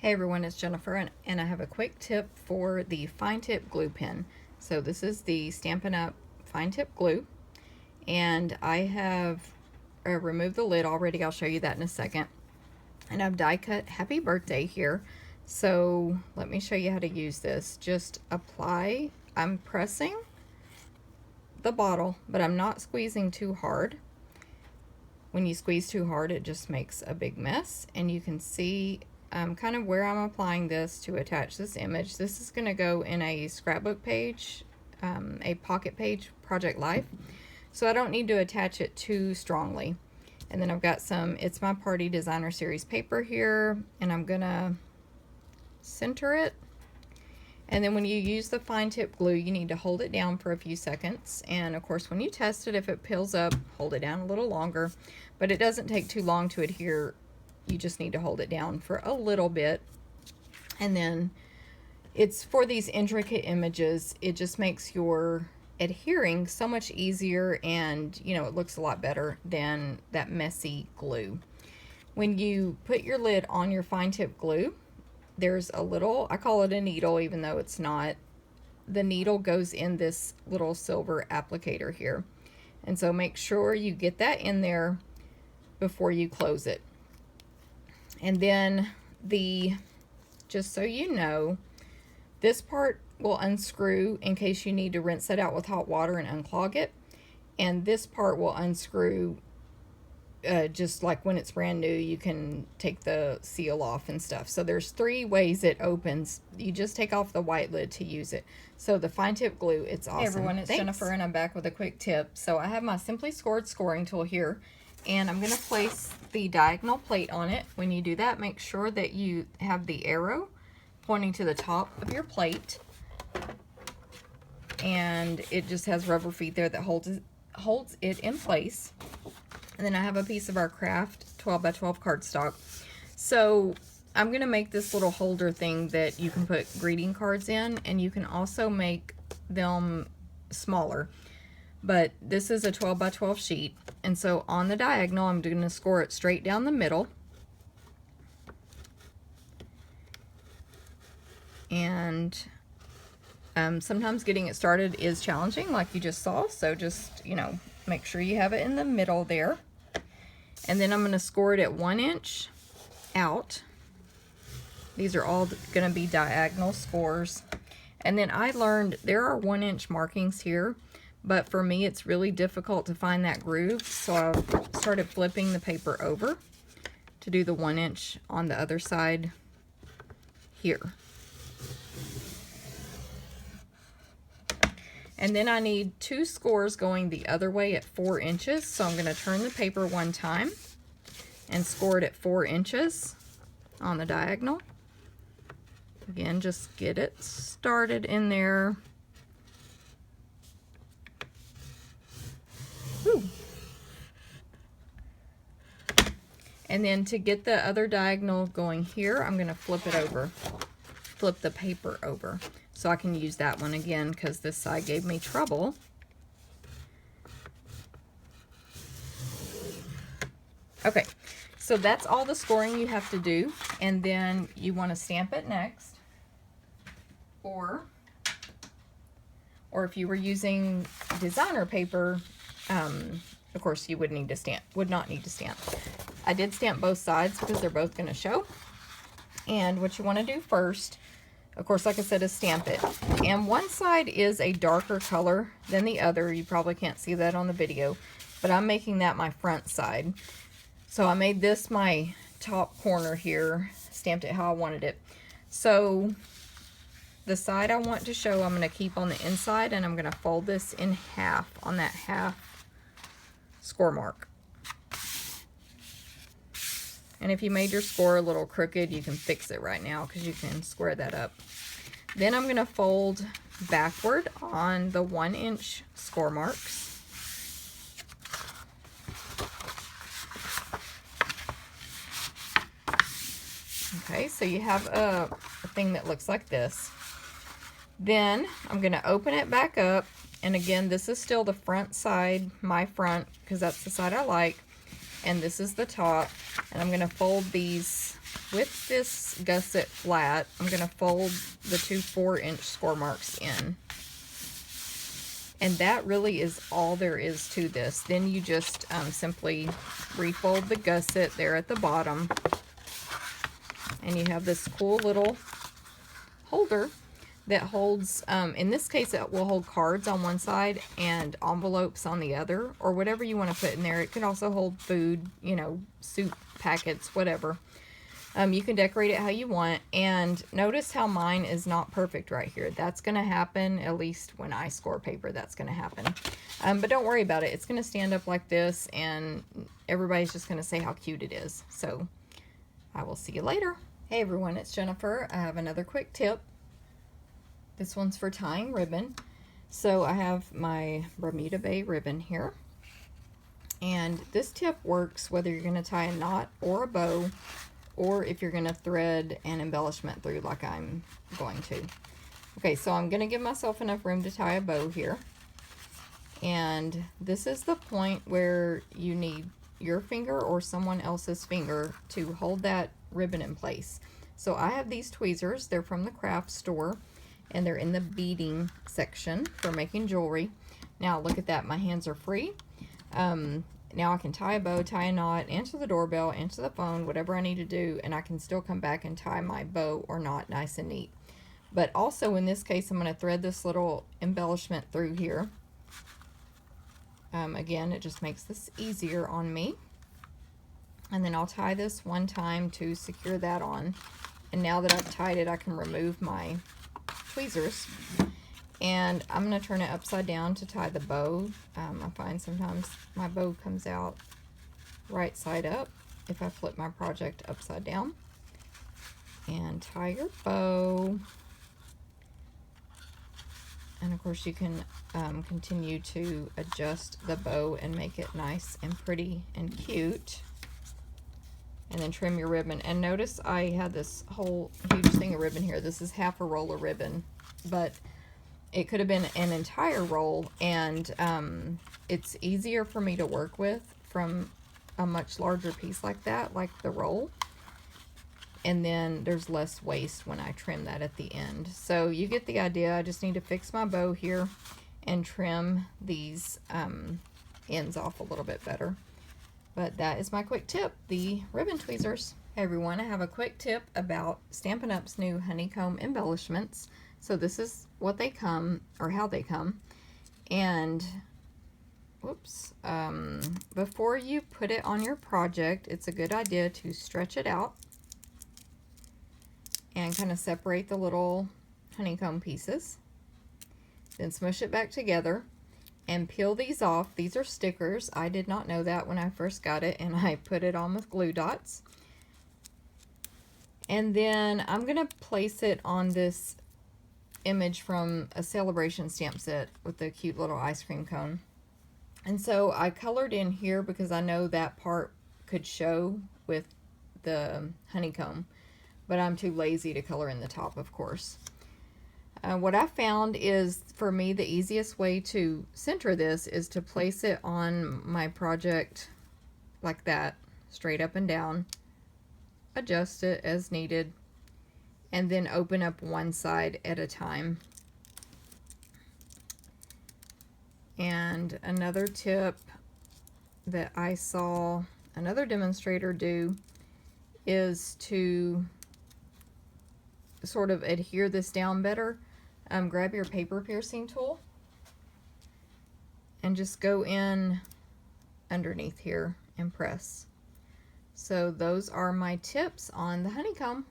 Hey everyone, it's Jennifer, and I have a quick tip for the fine tip glue pen. So this is the Stampin' Up! Fine tip glue, and I have removed the lid already. I'll show you that in a second. And I've die cut Happy Birthday here. So let me show you how to use this. Just apply, I'm pressing the bottle, but I'm not squeezing too hard. When you squeeze too hard, it just makes a big mess, and you can see kind of where I'm applying this to attach this image. This is going to go in a scrapbook page, a pocket page, Project Life. So I don't need to attach it too strongly. And then I've got some It's My Party Designer Series paper here, and I'm going to center it. And then when you use the fine tip glue, you need to hold it down for a few seconds. And of course, when you test it, if it peels up, hold it down a little longer. But it doesn't take too long to adhere. You just need to hold it down for a little bit. And then it's for these intricate images, it just makes your adhering so much easier, and you know, it looks a lot better than that messy glue. When you put your lid on your fine tip glue, there's a little, I call it a needle even though it's not. The needle goes in this little silver applicator here. And so make sure you get that in there before you close it. And then just so you know, this part will unscrew in case you need to rinse it out with hot water and unclog it. And this part will unscrew just like when it's brand new. You can take the seal off and stuff. So there's 3 ways it opens. You just take off the white lid to use it. So the fine tip glue, it's awesome. Hey everyone, it's Jennifer, and I'm back with a quick tip. So I have my Simply Scored scoring tool here, and I'm going to place the diagonal plate on it. When you do that, make sure that you have the arrow pointing to the top of your plate, and it just has rubber feet there that holds it in place. And then I have a piece of our craft 12 by 12 cardstock. So I'm going to make this little holder thing that you can put greeting cards in, and you can also make them smaller. But this is a 12 by 12 sheet, and so on the diagonal I'm going to score it straight down the middle. And sometimes getting it started is challenging, like you just saw, so just, you know, make sure you have it in the middle there. And then I'm going to score it at 1 inch out. These are all going to be diagonal scores. And then I learned there are 1 inch markings here, but for me it's really difficult to find that groove, so I've started flipping the paper over to do the 1 inch on the other side here. And then I need 2 scores going the other way at 4 inches. So I'm going to turn the paper one time and score it at 4 inches on the diagonal. Again, just get it started in there. Whew. And then to get the other diagonal going here, I'm going to flip it over. Flip the paper over, so I can use that one again because this side gave me trouble. Okay, so that's all the scoring you have to do, and then you want to stamp it next, or if you were using designer paper, of course you would not need to stamp. I did stamp both sides because they're both going to show. And what you want to do first, of course, like I said, is stamp it. And one side is a darker color than the other. You probably can't see that on the video, but I'm making that my front side. So I made this my top corner here, stamped it how I wanted it. So the side I want to show, I'm going to keep on the inside, and I'm going to fold this in half on that half score mark. And if you made your score a little crooked, you can fix it right now because you can square that up. Then I'm going to fold backward on the 1 inch score marks. Okay, so you have a thing that looks like this. Then I'm going to open it back up, and again, this is still the front side, my front, because that's the side I like. and this is the top, and I'm going to fold these with this gusset flat. I'm going to fold the two 4-inch score marks in. And that really is all there is to this. Then you just simply refold the gusset there at the bottom. And you have this cool little holder that holds, in this case it will hold cards on one side and envelopes on the other, or whatever you want to put in there. It can also hold food, you know, soup packets, whatever. You can decorate it how you want, and notice how mine is not perfect right here. That's going to happen, at least when I score paper, that's going to happen. But don't worry about it. It's going to stand up like this, and everybody's just going to say how cute it is. So I will see you later. Hey everyone, it's Jennifer. I have another quick tip. This one's for tying ribbon. So I have my Bermuda Bay ribbon here. And this tip works whether you're going to tie a knot or a bow, or if you're going to thread an embellishment through like I'm going to. Okay, so I'm going to give myself enough room to tie a bow here. And this is the point where you need your finger or someone else's finger to hold that ribbon in place. So I have these tweezers. They're from the craft store, and they're in the beading section for making jewelry. Now look at that, my hands are free. Now I can tie a bow, tie a knot, answer the doorbell, answer the phone, whatever I need to do, and I can still come back and tie my bow or knot nice and neat. But also in this case, I'm going to thread this little embellishment through here. Again, it just makes this easier on me. And then I'll tie this one time to secure that on. And now that I've tied it, I can remove my tweezers. And I'm going to turn it upside down to tie the bow. I find sometimes my bow comes out right side up if I flip my project upside down. And tie your bow. And of course you can continue to adjust the bow and make it nice and pretty and cute. And then trim your ribbon. And notice I had this whole huge thing of ribbon here. This is half a roll of ribbon, but it could have been an entire roll, and it's easier for me to work with from a much larger piece like that, like the roll. And then there's less waste when I trim that at the end. So you get the idea. I just need to fix my bow here and trim these ends off a little bit better. But that is my quick tip, the ribbon tweezers. Hey everyone, I have a quick tip about Stampin' Up's new Honeycomb embellishments. So this is what they come, or how they come. And, whoops, before you put it on your project, it's a good idea to stretch it out and kind of separate the little honeycomb pieces. Then smush it back together and peel these off. These are stickers. I did not know that when I first got it, and I put it on with glue dots. And then I'm going to place it on this image from a celebration stamp set with the cute little ice cream cone. And so I colored in here because I know that part could show with the honeycomb, but I'm too lazy to color in the top, of course. What I found is, for me, the easiest way to center this is to place it on my project like that, straight up and down, adjust it as needed, and then open up one side at a time. And another tip that I saw another demonstrator do is to sort of adhere this down better. Grab your paper piercing tool and just go in underneath here and press. So those are my tips on the honeycomb.